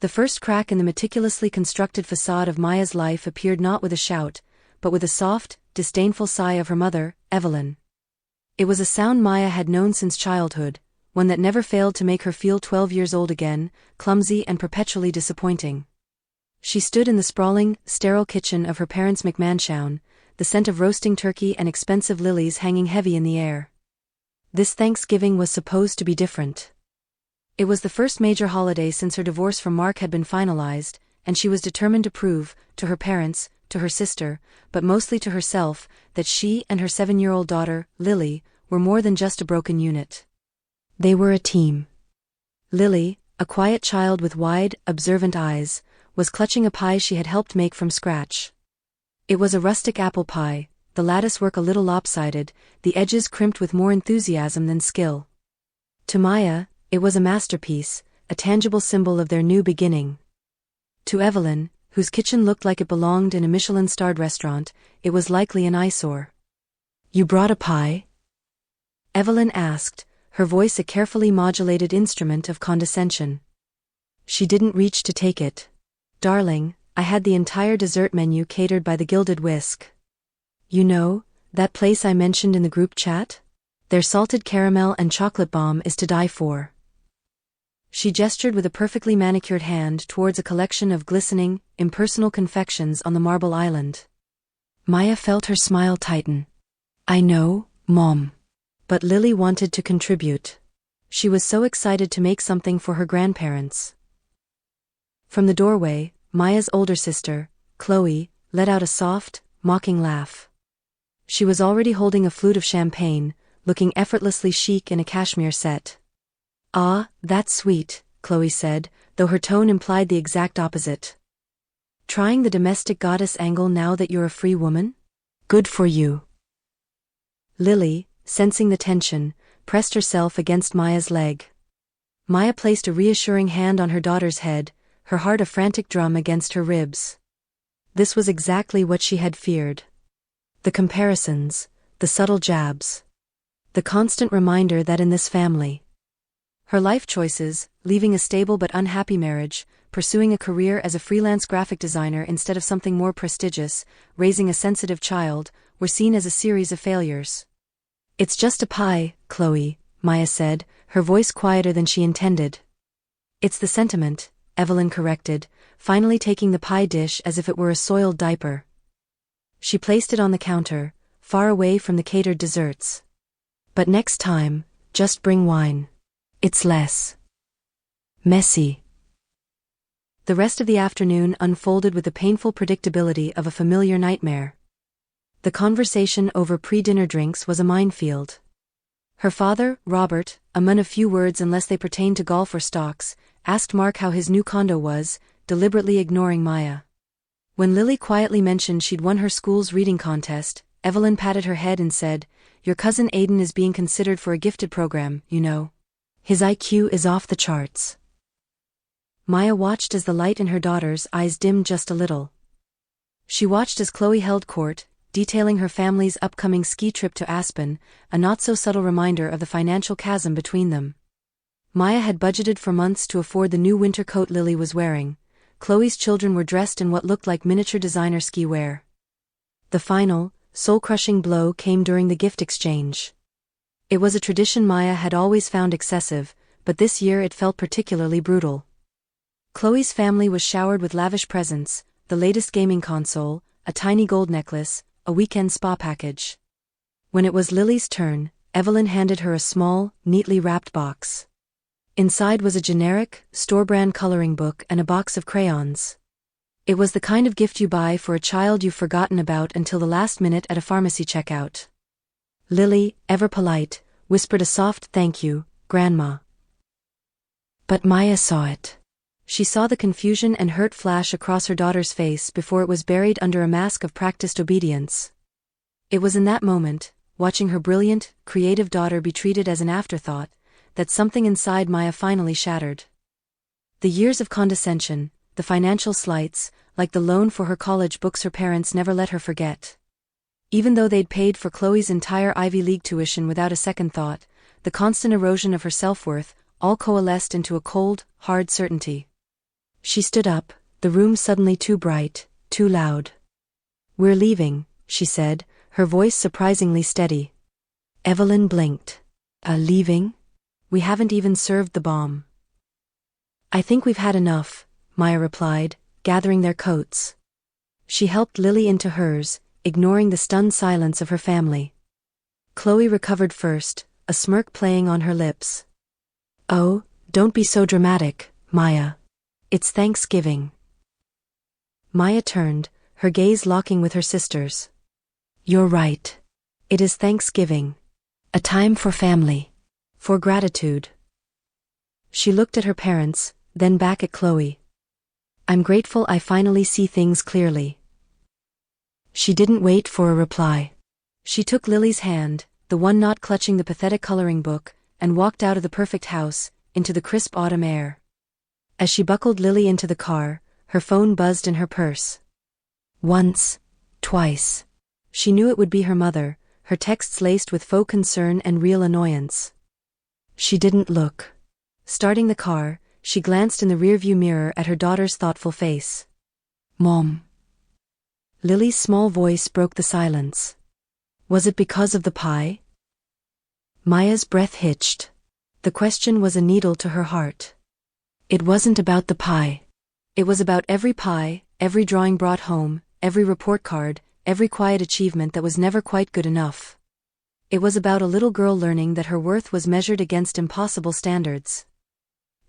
The first crack in the meticulously constructed facade of Maya's life appeared not with a shout, but with a soft, disdainful sigh of her mother, Evelyn. It was a sound Maya had known since childhood, one that never failed to make her feel 12 years old again, clumsy and perpetually disappointing. She stood in the sprawling, sterile kitchen of her parents' McMansion, the scent of roasting turkey and expensive lilies hanging heavy in the air. This Thanksgiving was supposed to be different. It was the first major holiday since her divorce from Mark had been finalized, and she was determined to prove, to her parents, to her sister, but mostly to herself, that she and her 7-year-old daughter, Lily, were more than just a broken unit. They were a team. Lily, a quiet child with wide, observant eyes, was clutching a pie she had helped make from scratch. It was a rustic apple pie, the latticework a little lopsided, the edges crimped with more enthusiasm than skill. To Maya, it was a masterpiece, a tangible symbol of their new beginning. To Evelyn, whose kitchen looked like it belonged in a Michelin-starred restaurant, it was likely an eyesore. "You brought a pie?" Evelyn asked, her voice a carefully modulated instrument of condescension. She didn't reach to take it. "Darling, I had the entire dessert menu catered by the Gilded Whisk. You know, that place I mentioned in the group chat? Their salted caramel and chocolate bomb is to die for." She gestured with a perfectly manicured hand towards a collection of glistening, impersonal confections on the marble island. Maya felt her smile tighten. "I know, Mom." But Lily wanted to contribute. She was so excited to make something for her grandparents. From the doorway, Maya's older sister, Chloe, let out a soft, mocking laugh. She was already holding a flute of champagne, looking effortlessly chic in a cashmere set. "Ah, that's sweet," Chloe said, though her tone implied the exact opposite. "Trying the domestic goddess angle now that you're a free woman? Good for you." Lily, sensing the tension, pressed herself against Maya's leg. Maya placed a reassuring hand on her daughter's head, her heart a frantic drum against her ribs. This was exactly what she had feared. The comparisons, the subtle jabs. The constant reminder that in this family, her life choices, leaving a stable but unhappy marriage, pursuing a career as a freelance graphic designer instead of something more prestigious, raising a sensitive child, were seen as a series of failures. "It's just a pie, Chloe," Maya said, her voice quieter than she intended. "It's the sentiment," Evelyn corrected, finally taking the pie dish as if it were a soiled diaper. She placed it on the counter, far away from the catered desserts. "But next time, just bring wine. It's less messy." The rest of the afternoon unfolded with the painful predictability of a familiar nightmare. The conversation over pre-dinner drinks was a minefield. Her father, Robert, a man of few words unless they pertained to golf or stocks, asked Mark how his new condo was, deliberately ignoring Maya. When Lily quietly mentioned she'd won her school's reading contest, Evelyn patted her head and said, "Your cousin Aiden is being considered for a gifted program, you know. His IQ is off the charts." Maya watched as the light in her daughter's eyes dimmed just a little. She watched as Chloe held court, detailing her family's upcoming ski trip to Aspen, a not-so-subtle reminder of the financial chasm between them. Maya had budgeted for months to afford the new winter coat Lily was wearing. Chloe's children were dressed in what looked like miniature designer ski wear. The final, soul-crushing blow came during the gift exchange. It was a tradition Maya had always found excessive, but this year it felt particularly brutal. Chloe's family was showered with lavish presents, the latest gaming console, a tiny gold necklace, a weekend spa package. When it was Lily's turn, Evelyn handed her a small, neatly wrapped box. Inside was a generic, store-brand coloring book and a box of crayons. It was the kind of gift you buy for a child you've forgotten about until the last minute at a pharmacy checkout. Lily, ever polite, whispered a soft "Thank you, Grandma." But Maya saw it. She saw the confusion and hurt flash across her daughter's face before it was buried under a mask of practiced obedience. It was in that moment, watching her brilliant, creative daughter be treated as an afterthought, that something inside Maya finally shattered. The years of condescension, the financial slights, like the loan for her college books her parents never let her forget. Even though they'd paid for Chloe's entire Ivy League tuition without a second thought, the constant erosion of her self-worth all coalesced into a cold, hard certainty. She stood up, the room suddenly too bright, too loud. "We're leaving," she said, her voice surprisingly steady. Evelyn blinked. Leaving? We haven't even served the bomb." "I think we've had enough," Maya replied, gathering their coats. She helped Lily into hers, ignoring the stunned silence of her family. Chloe recovered first, a smirk playing on her lips. "Oh, don't be so dramatic, Maya. It's Thanksgiving." Maya turned, her gaze locking with her sister's. "You're right. It is Thanksgiving. A time for family. For gratitude." She looked at her parents, then back at Chloe. "I'm grateful I finally see things clearly." She didn't wait for a reply. She took Lily's hand, the one not clutching the pathetic coloring book, and walked out of the perfect house, into the crisp autumn air. As she buckled Lily into the car, her phone buzzed in her purse. Once, twice. She knew it would be her mother, her texts laced with faux concern and real annoyance. She didn't look. Starting the car, she glanced in the rearview mirror at her daughter's thoughtful face. "Mom." Lily's small voice broke the silence. "Was it because of the pie?" Maya's breath hitched. The question was a needle to her heart. It wasn't about the pie. It was about every pie, every drawing brought home, every report card, every quiet achievement that was never quite good enough. It was about a little girl learning that her worth was measured against impossible standards.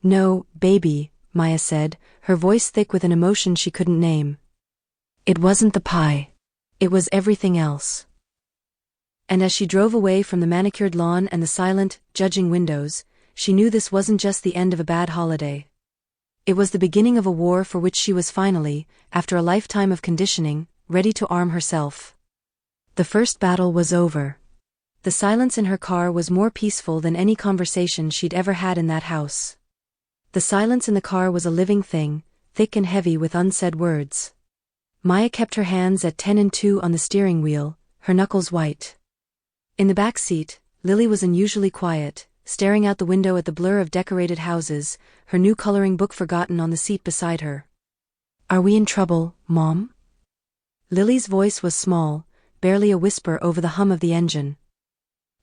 "No, baby," Maya said, her voice thick with an emotion she couldn't name. "It wasn't the pie. It was everything else." And as she drove away from the manicured lawn and the silent, judging windows, she knew this wasn't just the end of a bad holiday. It was the beginning of a war for which she was finally, after a lifetime of conditioning, ready to arm herself. The first battle was over. The silence in her car was more peaceful than any conversation she'd ever had in that house. The silence in the car was a living thing, thick and heavy with unsaid words. Maya kept her hands at 10 and 2 on the steering wheel, her knuckles white. In the back seat, Lily was unusually quiet, staring out the window at the blur of decorated houses, her new coloring book forgotten on the seat beside her. "Are we in trouble, Mom?" Lily's voice was small, barely a whisper over the hum of the engine.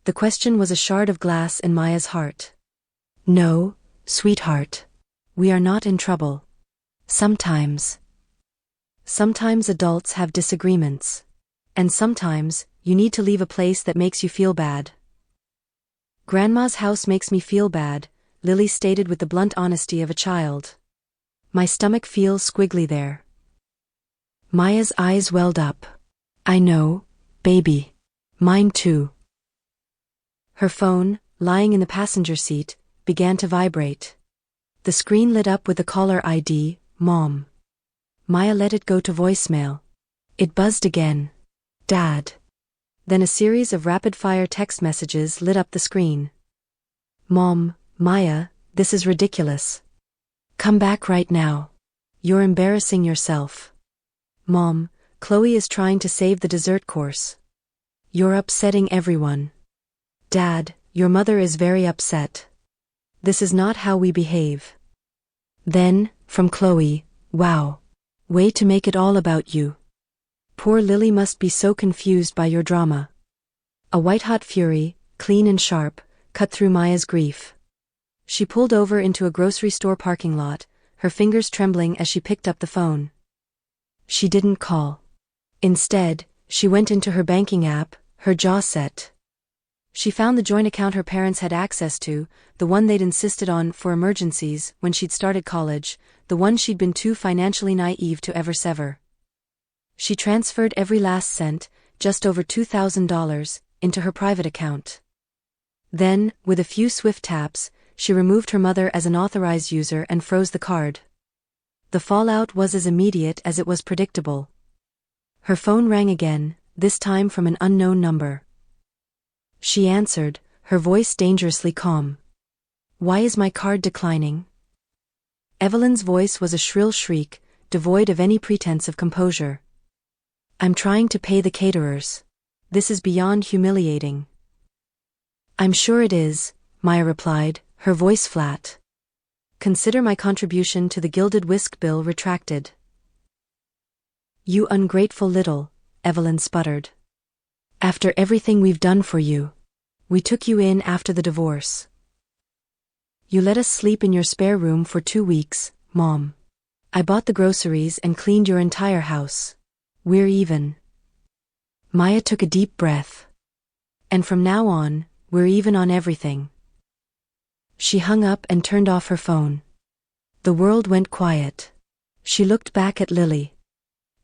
The question was a shard of glass in Maya's heart. "No, sweetheart. We are not in trouble. Sometimes adults have disagreements. And sometimes, you need to leave a place that makes you feel bad." "Grandma's house makes me feel bad," Lily stated with the blunt honesty of a child. "My stomach feels squiggly there." Maya's eyes welled up. "I know, baby. Mine too." Her phone, lying in the passenger seat, began to vibrate. The screen lit up with the caller ID, Mom. Maya let it go to voicemail. It buzzed again. "Dad." Then a series of rapid-fire text messages lit up the screen. "Mom, Maya, this is ridiculous. Come back right now. You're embarrassing yourself. Mom, Chloe is trying to save the dessert course. You're upsetting everyone. Dad, your mother is very upset. This is not how we behave." Then, from Chloe, "Wow. Way to make it all about you. Poor Lily must be so confused by your drama." A white-hot fury, clean and sharp, cut through Maya's grief. She pulled over into a grocery store parking lot, her fingers trembling as she picked up the phone. She didn't call. Instead, she went into her banking app, her jaw set. She found the joint account her parents had access to, the one they'd insisted on for emergencies when she'd started college, the one she'd been too financially naive to ever sever. She transferred every last cent, just over $2,000, into her private account. Then, with a few swift taps, she removed her mother as an authorized user and froze the card. The fallout was as immediate as it was predictable. Her phone rang again, this time from an unknown number. She answered, her voice dangerously calm. "Why is my card declining?" Evelyn's voice was a shrill shriek, devoid of any pretense of composure. "I'm trying to pay the caterers. This is beyond humiliating." "I'm sure it is," Maya replied, her voice flat. Consider my contribution to the gilded whisk bill retracted." "You ungrateful little," Evelyn sputtered. "After everything we've done for you. We took you in after the divorce. You let us sleep in your spare room for 2 weeks, Mom. I bought the groceries and cleaned your entire house. We're even." Maya took a deep breath. "And from now on, we're even on everything." She hung up and turned off her phone. The world went quiet. She looked back at Lily.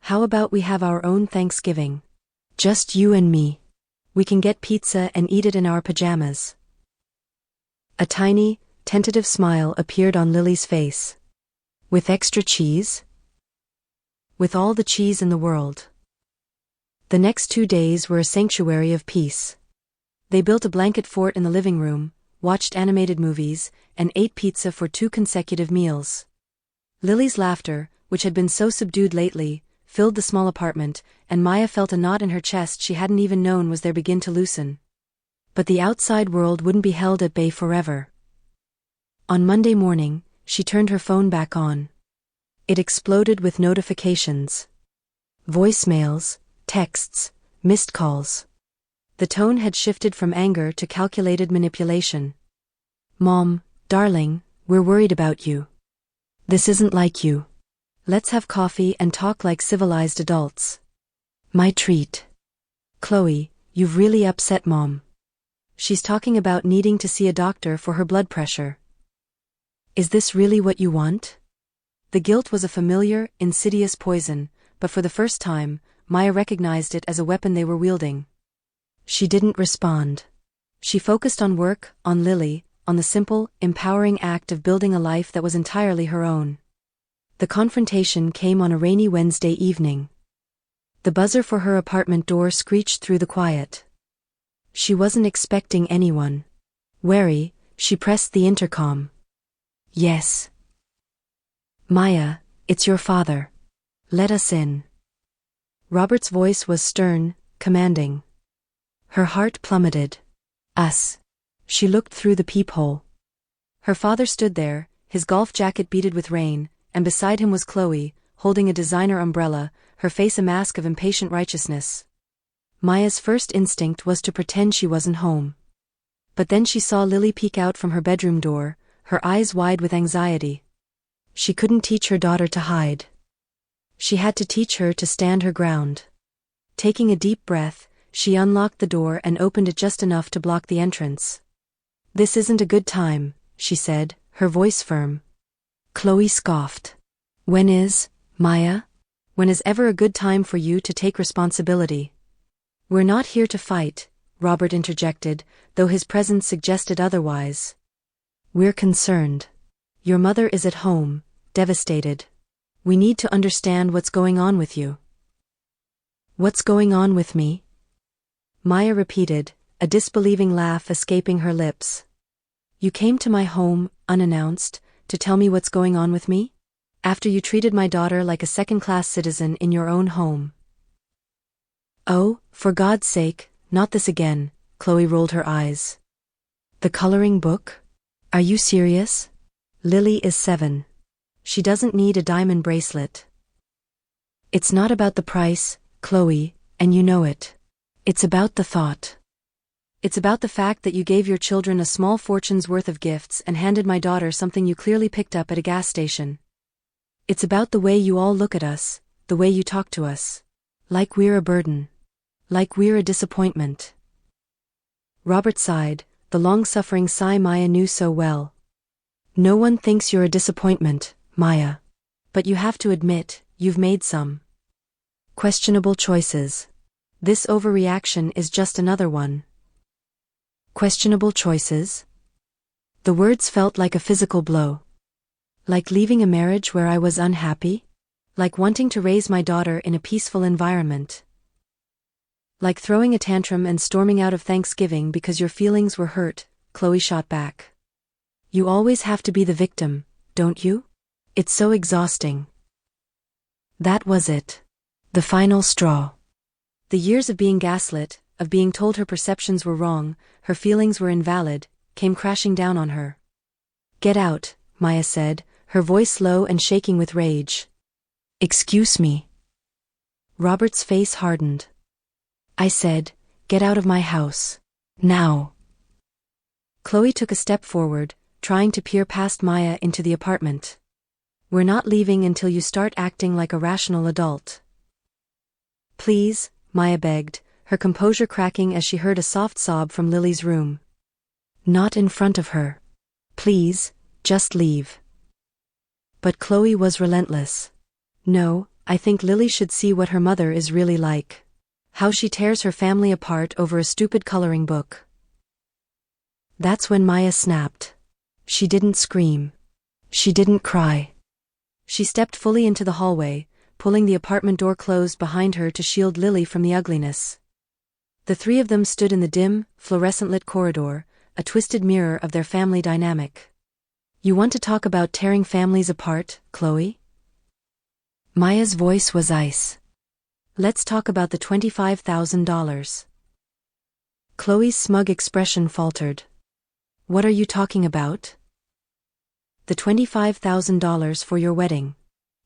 "How about we have our own Thanksgiving? Just you and me. We can get pizza and eat it in our pajamas." A tiny, tentative smile appeared on Lily's face. "With extra cheese?" "With all the cheese in the world." The next 2 days were a sanctuary of peace. They built a blanket fort in the living room, watched animated movies, and ate pizza for 2 consecutive meals. Lily's laughter, which had been so subdued lately, filled the small apartment, and Maya felt a knot in her chest she hadn't even known was there begin to loosen. But the outside world wouldn't be held at bay forever. On Monday morning, she turned her phone back on. It exploded with notifications. Voicemails, texts, missed calls. The tone had shifted from anger to calculated manipulation. "Mom, darling, we're worried about you. This isn't like you. Let's have coffee and talk like civilized adults." "My treat." "Chloe, you've really upset Mom. She's talking about needing to see a doctor for her blood pressure." "Is this really what you want?" The guilt was a familiar, insidious poison, but for the first time, Maya recognized it as a weapon they were wielding. She didn't respond. She focused on work, on Lily, on the simple, empowering act of building a life that was entirely her own. The confrontation came on a rainy Wednesday evening. The buzzer for her apartment door screeched through the quiet. She wasn't expecting anyone. Wary, she pressed the intercom. "Yes." "Maya, it's your father. Let us in." Robert's voice was stern, commanding. Her heart plummeted. "Us." She looked through the peephole. Her father stood there, his golf jacket beaded with rain, and beside him was Chloe, holding a designer umbrella, her face a mask of impatient righteousness. Maya's first instinct was to pretend she wasn't home. But then she saw Lily peek out from her bedroom door, her eyes wide with anxiety. She couldn't teach her daughter to hide. She had to teach her to stand her ground. Taking a deep breath, she unlocked the door and opened it just enough to block the entrance. "This isn't a good time," she said, her voice firm. Chloe scoffed. "When is, Maya? When is ever a good time for you to take responsibility?" "We're not here to fight," Robert interjected, though his presence suggested otherwise. "We're concerned. Your mother is at home, devastated. We need to understand what's going on with you." "What's going on with me?" Maya repeated, a disbelieving laugh escaping her lips. "You came to my home, unannounced, to tell me what's going on with me? After you treated my daughter like a second-class citizen in your own home." "Oh, for God's sake, not this again," Chloe rolled her eyes. "The coloring book? Are you serious? Lily is 7. She doesn't need a diamond bracelet." "It's not about the price, Chloe, and you know it. It's about the thought. It's about the fact that you gave your children a small fortune's worth of gifts and handed my daughter something you clearly picked up at a gas station. It's about the way you all look at us, the way you talk to us. Like we're a burden. Like we're a disappointment." Robert sighed, the long-suffering sigh Maya knew so well. "No one thinks you're a disappointment, Maya. But you have to admit, you've made some questionable choices. This overreaction is just another one." "Questionable choices?" The words felt like a physical blow. "Like leaving a marriage where I was unhappy? Like wanting to raise my daughter in a peaceful environment? Like throwing a tantrum and storming out of Thanksgiving because your feelings were hurt?" Chloe shot back. "You always have to be the victim, don't you? It's so exhausting." That was it. The final straw. The years of being gaslit, of being told her perceptions were wrong, her feelings were invalid, came crashing down on her. "Get out," Maya said, her voice low and shaking with rage. Excuse me. Robert's face hardened. I said, get out of my house. Now. Chloe took a step forward, trying to peer past Maya into the apartment. We're not leaving until you start acting like a rational adult. Please, Maya begged, her composure cracking as she heard a soft sob from Lily's room. Not in front of her. Please, just leave. But Chloe was relentless. No, I think Lily should see what her mother is really like. How she tears her family apart over a stupid coloring book. That's when Maya snapped. She didn't scream. She didn't cry. She stepped fully into the hallway, pulling the apartment door closed behind her to shield Lily from the ugliness. The three of them stood in the dim, fluorescent-lit corridor, a twisted mirror of their family dynamic. You want to talk about tearing families apart, Chloe? Maya's voice was ice. Let's talk about the $25,000. Chloe's smug expression faltered. What are you talking about? The $25,000 for your wedding.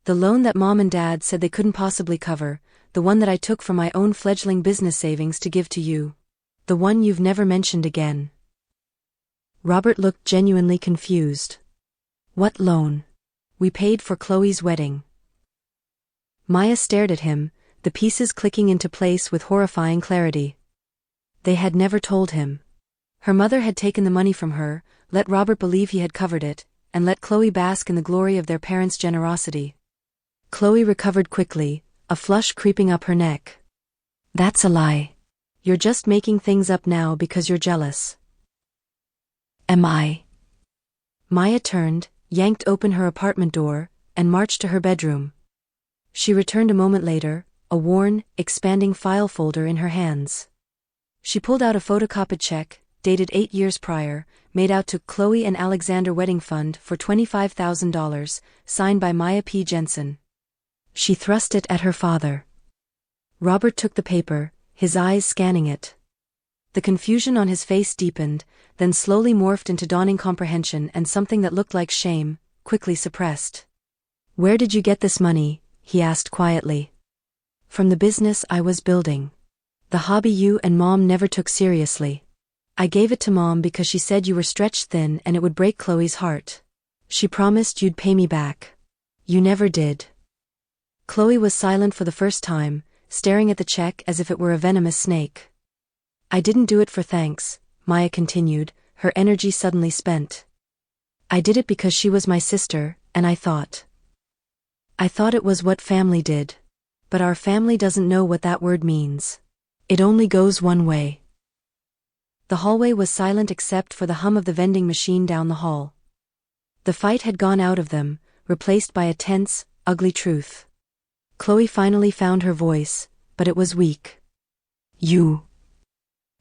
The loan that Mom and Dad said they couldn't possibly cover, the one that I took from my own fledgling business savings to give to you. The one you've never mentioned again. Robert looked genuinely confused. What loan? We paid for Chloe's wedding. Maya stared at him, the pieces clicking into place with horrifying clarity. They had never told him. Her mother had taken the money from her, let Robert believe he had covered it, and let Chloe bask in the glory of their parents' generosity. Chloe recovered quickly, a flush creeping up her neck. That's a lie. You're just making things up now because you're jealous. Am I? Maya turned, yanked open her apartment door, and marched to her bedroom. She returned a moment later, a worn, expanding file folder in her hands. She pulled out a photocopied check, dated 8 years prior, made out to Chloe and Alexander Wedding Fund for $25,000, signed by Maya P. Jensen. She thrust it at her father. Robert took the paper, his eyes scanning it. The confusion on his face deepened, then slowly morphed into dawning comprehension and something that looked like shame, quickly suppressed. Where did you get this money? He asked quietly. From the business I was building. The hobby you and Mom never took seriously. I gave it to Mom because she said you were stretched thin and it would break Chloe's heart. She promised you'd pay me back. You never did. Chloe was silent for the first time, staring at the check as if it were a venomous snake. I didn't do it for thanks, Maya continued, her energy suddenly spent. I did it because she was my sister, and I thought it was what family did. But our family doesn't know what that word means. It only goes one way. The hallway was silent except for the hum of the vending machine down the hall. The fight had gone out of them, replaced by a tense, ugly truth. Chloe finally found her voice, but it was weak. You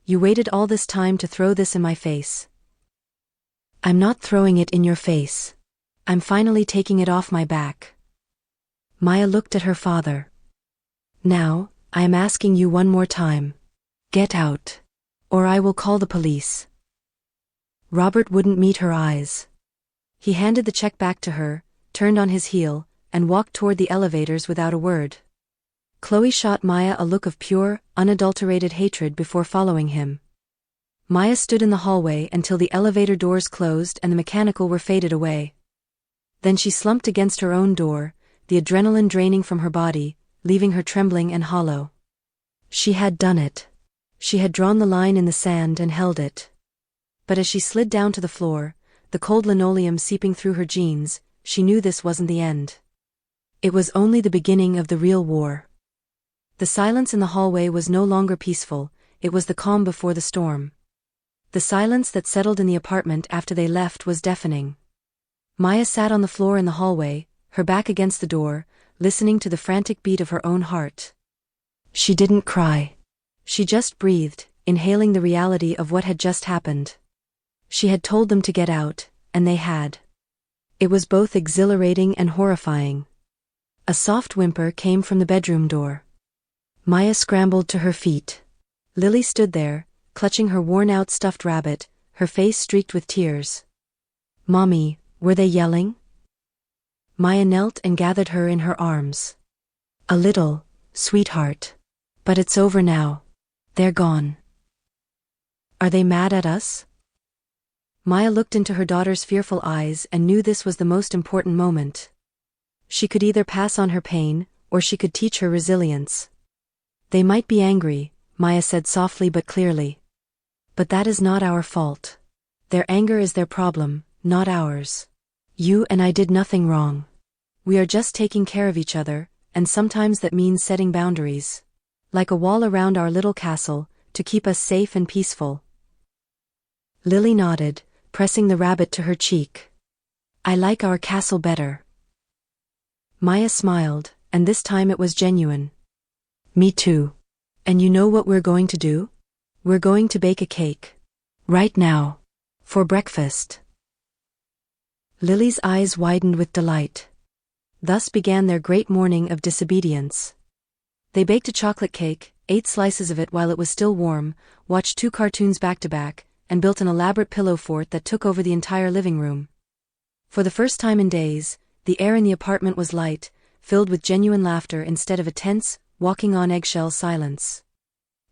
waited all this time to throw this in my face. I'm not throwing it in your face. I'm finally taking it off my back. Maya looked at her father. Now, I am asking you one more time. Get out. Or I will call the police. Robert wouldn't meet her eyes. He handed the check back to her, turned on his heel, and walked toward the elevators without a word. Chloe shot Maya a look of pure, unadulterated hatred before following him. Maya stood in the hallway until the elevator doors closed and the mechanical were faded away. Then she slumped against her own door, the adrenaline draining from her body, leaving her trembling and hollow. She had done it. She had drawn the line in the sand and held it. But as she slid down to the floor, the cold linoleum seeping through her jeans, she knew this wasn't the end. It was only the beginning of the real war. The silence in the hallway was no longer peaceful, it was the calm before the storm. The silence that settled in the apartment after they left was deafening. Maya sat on the floor in the hallway, her back against the door, listening to the frantic beat of her own heart. She didn't cry. She just breathed, inhaling the reality of what had just happened. She had told them to get out, and they had. It was both exhilarating and horrifying. A soft whimper came from the bedroom door. Maya scrambled to her feet. Lily stood there, clutching her worn-out stuffed rabbit, her face streaked with tears. Mommy, Were they yelling? Maya knelt and gathered her in her arms. A little, sweetheart. But it's over now. They're gone. Are they mad at us? Maya looked into her daughter's fearful eyes and knew this was the most important moment. She could either pass on her pain, or she could teach her resilience. They might be angry, Maya said softly but clearly. But that is not our fault. Their anger is their problem, not ours. You and I did nothing wrong. We are just taking care of each other, and sometimes that means setting boundaries. Like a wall around our little castle, to keep us safe and peaceful. Lily nodded, pressing the rabbit to her cheek. I like our castle better. Maya smiled, and this time it was genuine. Me too. And you know what we're going to do? We're going to bake a cake. Right now. For breakfast. Lily's eyes widened with delight. Thus began their great morning of disobedience. They baked a chocolate cake, 8 slices of it while it was still warm, watched 2 cartoons back to back, and built an elaborate pillow fort that took over the entire living room. For the first time in days, the air in the apartment was light, filled with genuine laughter instead of a tense, walking on eggshells silence.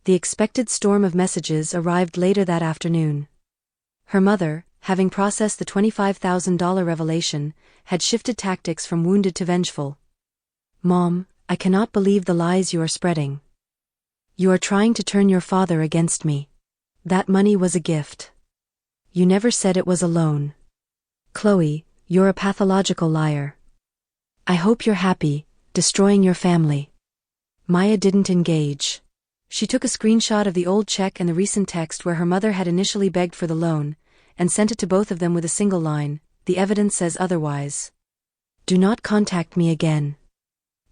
The expected storm of messages arrived later that afternoon. Her mother, having processed the $25,000 revelation, had shifted tactics from wounded to vengeful. Mom, I cannot believe the lies you are spreading. You are trying to turn your father against me. That money was a gift. You never said it was a loan. Chloe, you're a pathological liar. I hope you're happy, destroying your family. Maya didn't engage. She took a screenshot of the old check and the recent text where her mother had initially begged for the loan, and sent it to both of them with a single line, the evidence says otherwise. Do not contact me again.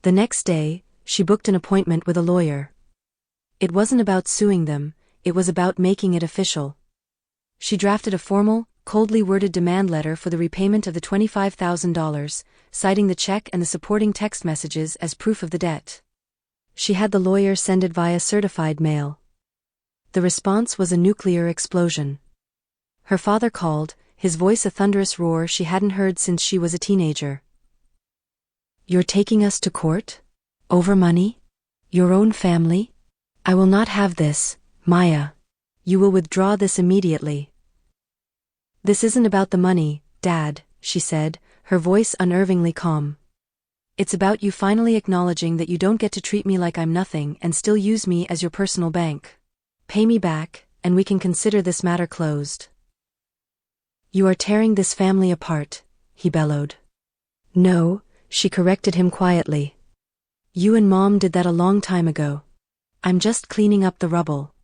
The next day, she booked an appointment with a lawyer. It wasn't about suing them, it was about making it official. She drafted a formal, coldly worded demand letter for the repayment of the $25,000, citing the check and the supporting text messages as proof of the debt. She had the lawyer send it via certified mail. The response was a nuclear explosion. Her father called, his voice a thunderous roar she hadn't heard since she was a teenager. You're taking us to court? Over money? Your own family? I will not have this, Maya. You will withdraw this immediately. This isn't about the money, Dad, she said, her voice unnervingly calm. It's about you finally acknowledging that you don't get to treat me like I'm nothing and still use me as your personal bank. Pay me back, and we can consider this matter closed. You are tearing this family apart, he bellowed. No, she corrected him quietly. You and Mom did that a long time ago. I'm just cleaning up the rubble.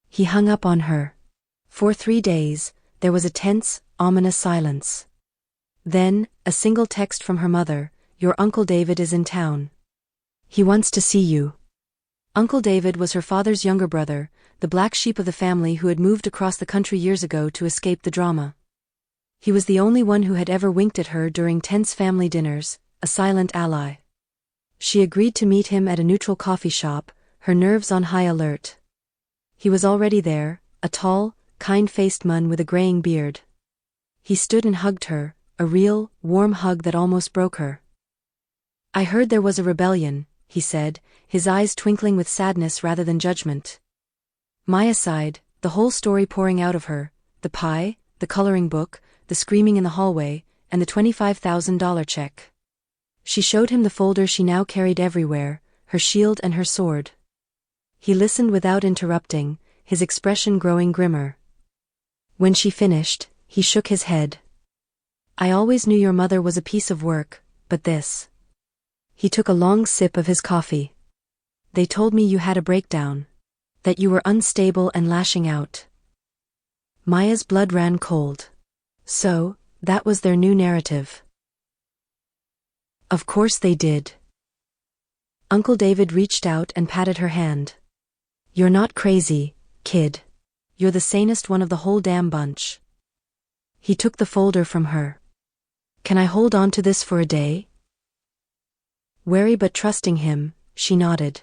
He hung up on her. For 3 days, there was a tense, ominous silence. Then, a single text from her mother, your Uncle David is in town. He wants to see you. Uncle David was her father's younger brother, the black sheep of the family who had moved across the country years ago to escape the drama. He was the only one who had ever winked at her during tense family dinners, a silent ally. She agreed to meet him at a neutral coffee shop, her nerves on high alert. He was already there, a tall, kind-faced man with a graying beard. He stood and hugged her, a real, warm hug that almost broke her. I heard there was a rebellion, he said, his eyes twinkling with sadness rather than judgment. Maya sighed, the whole story pouring out of her, the pie, the coloring book, the screaming in the hallway, and the $25,000 check. She showed him the folder she now carried everywhere, her shield and her sword. He listened without interrupting, his expression growing grimmer. When she finished, he shook his head. I always knew your mother was a piece of work, but this. He took a long sip of his coffee. They told me you had a breakdown. That you were unstable and lashing out. Maya's blood ran cold. So, that was their new narrative. Of course they did. Uncle David reached out and patted her hand. You're not crazy, kid. You're the sanest one of the whole damn bunch. He took the folder from her. Can I hold on to this for a day? Wary but trusting him, she nodded.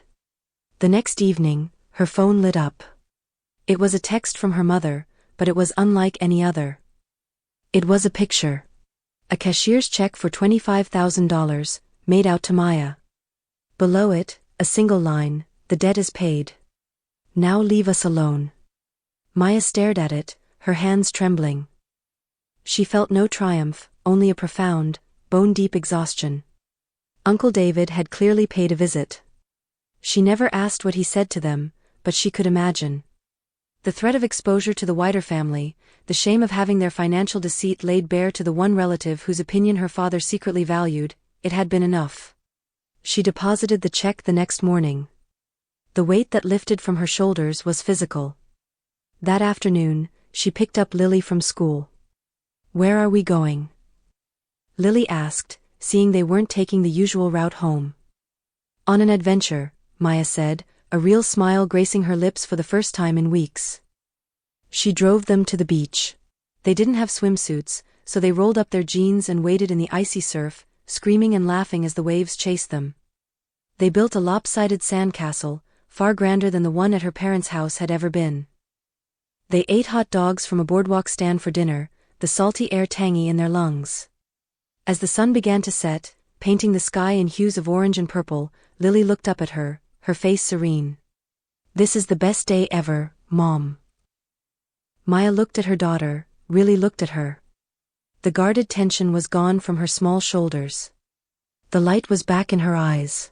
The next evening, her phone lit up. It was a text from her mother, but it was unlike any other. It was a picture. A cashier's check for $25,000, made out to Maya. Below it, a single line, "The debt is paid. Now leave us alone." Maya stared at it, her hands trembling. She felt no triumph, only a profound, bone-deep exhaustion. Uncle David had clearly paid a visit. She never asked what he said to them, but she could imagine. The threat of exposure to the wider family, the shame of having their financial deceit laid bare to the one relative whose opinion her father secretly valued, it had been enough. She deposited the check the next morning. The weight that lifted from her shoulders was physical. That afternoon, she picked up Lily from school. "Where are we going?" Lily asked, seeing they weren't taking the usual route home. "On an adventure," Maya said, a real smile gracing her lips for the first time in weeks. She drove them to the beach. They didn't have swimsuits, so they rolled up their jeans and waded in the icy surf, screaming and laughing as the waves chased them. They built a lopsided sandcastle, far grander than the one at her parents' house had ever been. They ate hot dogs from a boardwalk stand for dinner, the salty air tangy in their lungs. As the sun began to set, painting the sky in hues of orange and purple, Lily looked up at her face serene. "This is the best day ever, Mom." Maya looked at her daughter, really looked at her. The guarded tension was gone from her small shoulders. The light was back in her eyes.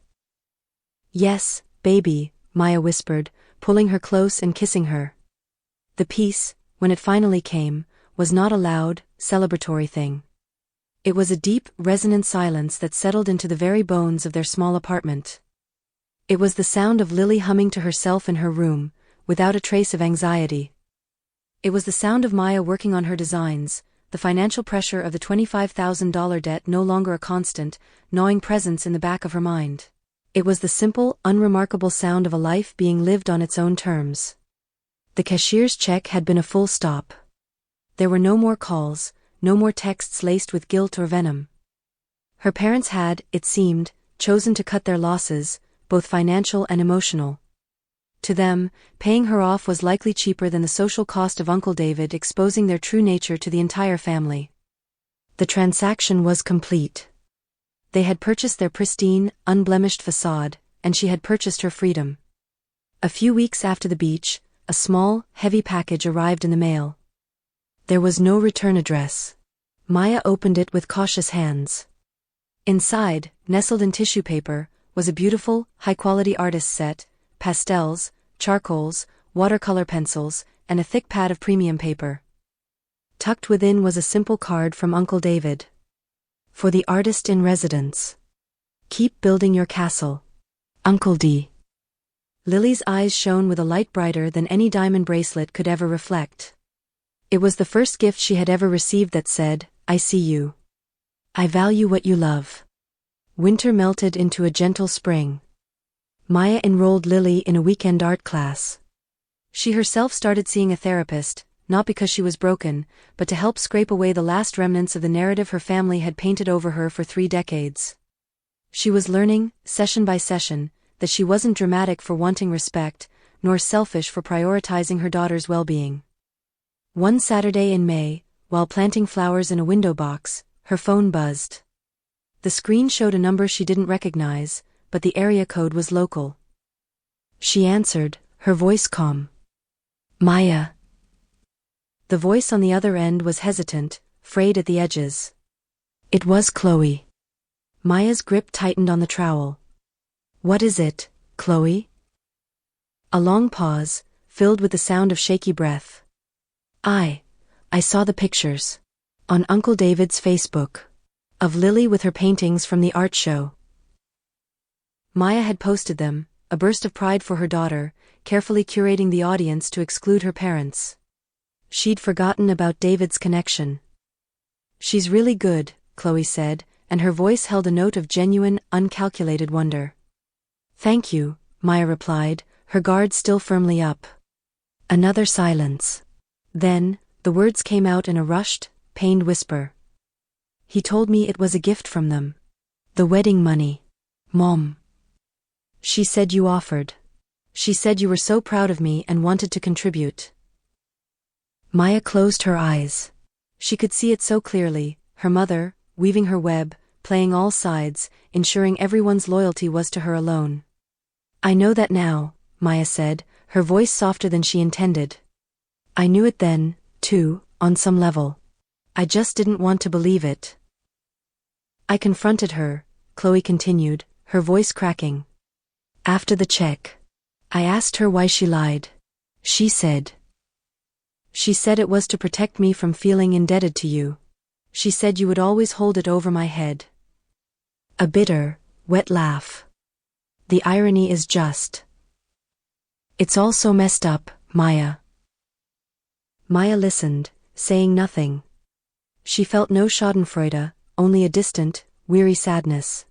"Yes, baby," Maya whispered, pulling her close and kissing her. The peace, when it finally came, was not a loud, celebratory thing. It was a deep, resonant silence that settled into the very bones of their small apartment. It was the sound of Lily humming to herself in her room, without a trace of anxiety. It was the sound of Maya working on her designs, the financial pressure of the $25,000 debt no longer a constant, gnawing presence in the back of her mind. It was the simple, unremarkable sound of a life being lived on its own terms. The cashier's check had been a full stop. There were no more calls, no more texts laced with guilt or venom. Her parents had, it seemed, chosen to cut their losses, both financial and emotional. To them, paying her off was likely cheaper than the social cost of Uncle David exposing their true nature to the entire family. The transaction was complete. They had purchased their pristine, unblemished facade, and she had purchased her freedom. A few weeks after the beach, a small, heavy package arrived in the mail. There was no return address. Maya opened it with cautious hands. Inside, nestled in tissue paper, was a beautiful, high-quality artist's set, pastels, charcoals, watercolor pencils, and a thick pad of premium paper. Tucked within was a simple card from Uncle David. "For the artist in residence. Keep building your castle. Uncle D." Lily's eyes shone with a light brighter than any diamond bracelet could ever reflect. It was the first gift she had ever received that said, "I see you. I value what you love." Winter melted into a gentle spring. Maya enrolled Lily in a weekend art class. She herself started seeing a therapist, not because she was broken, but to help scrape away the last remnants of the narrative her family had painted over her for 3 decades. She was learning, session by session, that she wasn't dramatic for wanting respect, nor selfish for prioritizing her daughter's well-being. One Saturday in May, while planting flowers in a window box, her phone buzzed. The screen showed a number she didn't recognize, but the area code was local. She answered, her voice calm. "Maya." The voice on the other end was hesitant, frayed at the edges. It was Chloe. Maya's grip tightened on the trowel. "What is it, Chloe?" A long pause, filled with the sound of shaky breath. I saw the pictures. On Uncle David's Facebook. Of Lily with her paintings from the art show. Maya had posted them, a burst of pride for her daughter, carefully curating the audience to exclude her parents. She'd forgotten about David's connection. "She's really good," Chloe said, and her voice held a note of genuine, uncalculated wonder. "Thank you," Maya replied, her guard still firmly up. Another silence. Then, the words came out in a rushed, pained whisper. "He told me it was a gift from them. The wedding money. Mom. She said you offered. She said you were so proud of me and wanted to contribute." Maya closed her eyes. She could see it so clearly, her mother, weaving her web, playing all sides, ensuring everyone's loyalty was to her alone. I know that now, Maya said, her voice softer than she intended. I knew it then, too, on some level. I just didn't want to believe it. I confronted her, Chloe continued, her voice cracking. After the check. I asked her why she lied. She said it was to protect me from feeling indebted to you. She said you would always hold it over my head. A bitter, wet laugh. The irony is just. It's all so messed up, Maya. Maya listened, saying nothing. She felt no schadenfreude, only a distant, weary sadness.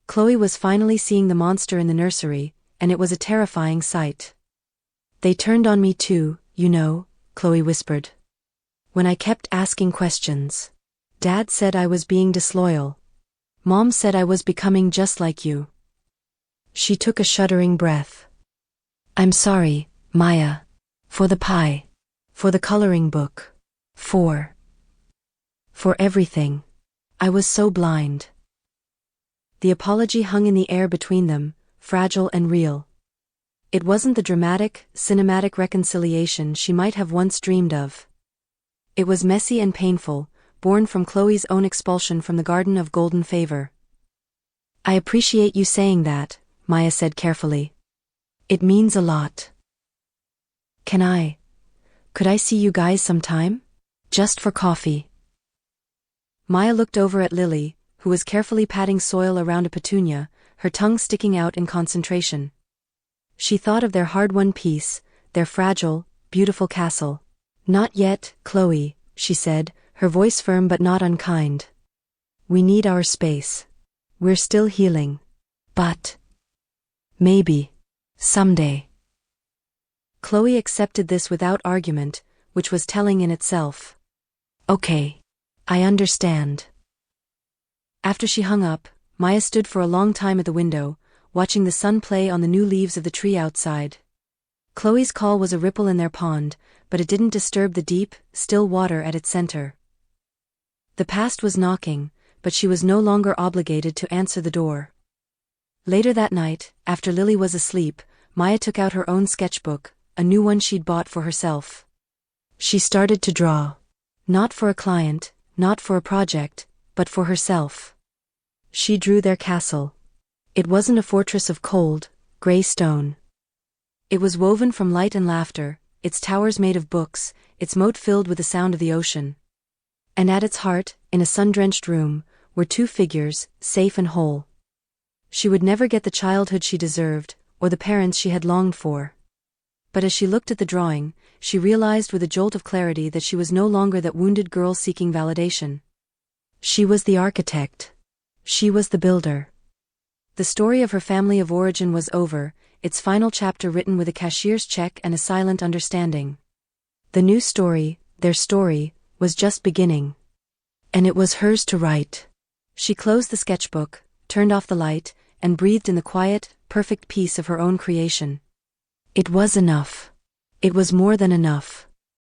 Chloe was finally seeing the monster in the nursery, and it was a terrifying sight. They turned on me too, you know, Chloe whispered. When I kept asking questions. Dad said I was being disloyal. Mom said I was becoming just like you. She took a shuddering breath. I'm sorry, Maya. For the pie. For the coloring book. For everything. I was so blind. The apology hung in the air between them, fragile and real. It wasn't the dramatic, cinematic reconciliation she might have once dreamed of. It was messy and painful, born from Chloe's own expulsion from the Garden of Golden Favor. I appreciate you saying that, Maya said carefully. It means a lot. Could I see you guys sometime? Just for coffee. Maya looked over at Lily, who was carefully patting soil around a petunia, her tongue sticking out in concentration. She thought of their hard-won peace, their fragile, beautiful castle. Not yet, Chloe, she said, her voice firm but not unkind. We need our space. We're still healing. But maybe someday. Chloe accepted this without argument, which was telling in itself. Okay. I understand. After she hung up, Maya stood for a long time at the window, watching the sun play on the new leaves of the tree outside. Chloe's call was a ripple in their pond, but it didn't disturb the deep, still water at its center. The past was knocking, but she was no longer obligated to answer the door. Later that night, after Lily was asleep, Maya took out her own sketchbook, a new one she'd bought for herself. She started to draw. Not for a client, not for a project, but for herself. She drew their castle. It wasn't a fortress of cold, gray stone. It was woven from light and laughter, its towers made of books, its moat filled with the sound of the ocean. And at its heart, in a sun-drenched room, were two figures, safe and whole. She would never get the childhood she deserved, or the parents she had longed for. But as she looked at the drawing, she realized with a jolt of clarity that she was no longer that wounded girl seeking validation. She was the architect. She was the builder. The story of her family of origin was over, its final chapter written with a cashier's check and a silent understanding. The new story, their story, was just beginning. And it was hers to write. She closed the sketchbook, turned off the light, and breathed in the quiet, perfect peace of her own creation. It was enough. It was more than enough.